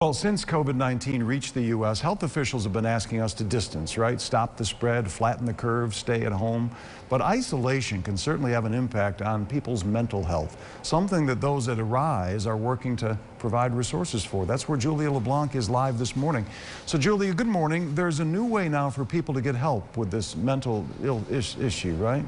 Well, since COVID-19 reached the U.S., health officials have been asking us to distance, right? Stop the spread, flatten the curve, stay at home. But isolation can certainly have an impact on people's mental health, something that those at Arise are working to provide resources for. That's where Julia LeBlanc is live this morning. So, Julia, good morning. There's a new way now for people to get help with this mental issue, right?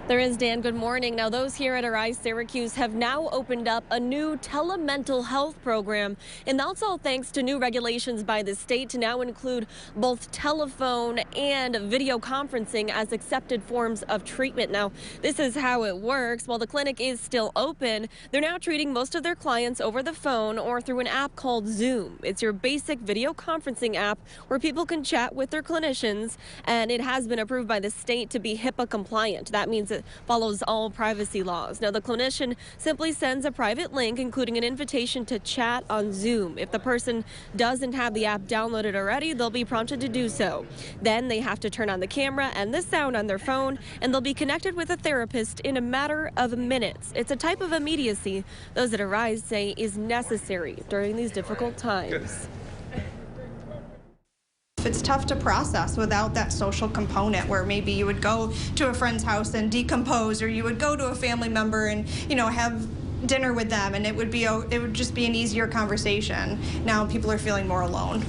There is, Dan. Good morning. Now, those here at Arise Syracuse have now opened up a new telemental health program, and that's all thanks to new regulations by the state to now include both telephone and video conferencing as accepted forms of treatment. Now, this is how it works. While the clinic is still open, they're now treating most of their clients over the phone or through an app called Zoom. It's your basic video conferencing app where people can chat with their clinicians, and it has been approved by the state to be HIPAA compliant. That means it follows all privacy laws. Now, the clinician simply sends a private link, including an invitation to chat on Zoom. If the person doesn't have the app downloaded already, they'll be prompted to do so. Then they have to turn on the camera and the sound on their phone, and they'll be connected with a therapist in a matter of minutes. It's a type of immediacy those at Arise say is necessary during these difficult times. It's tough to process without that social component where maybe you would go to a friend's house and decompose, or you would go to a family member and, have dinner with them, and it would just be an easier conversation. Now people are feeling more alone.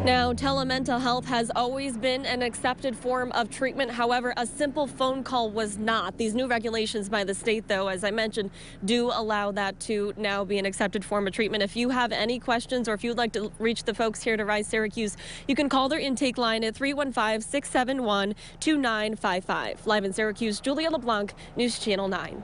Now, telemental health has always been an accepted form of treatment. However, a simple phone call was not. These new regulations by the state, though, as I mentioned, do allow that to now be an accepted form of treatment. If you have any questions or if you'd like to reach the folks here at Arise Syracuse, you can call their intake line at 315-671-2955. Live in Syracuse, Julia LeBlanc, News Channel 9.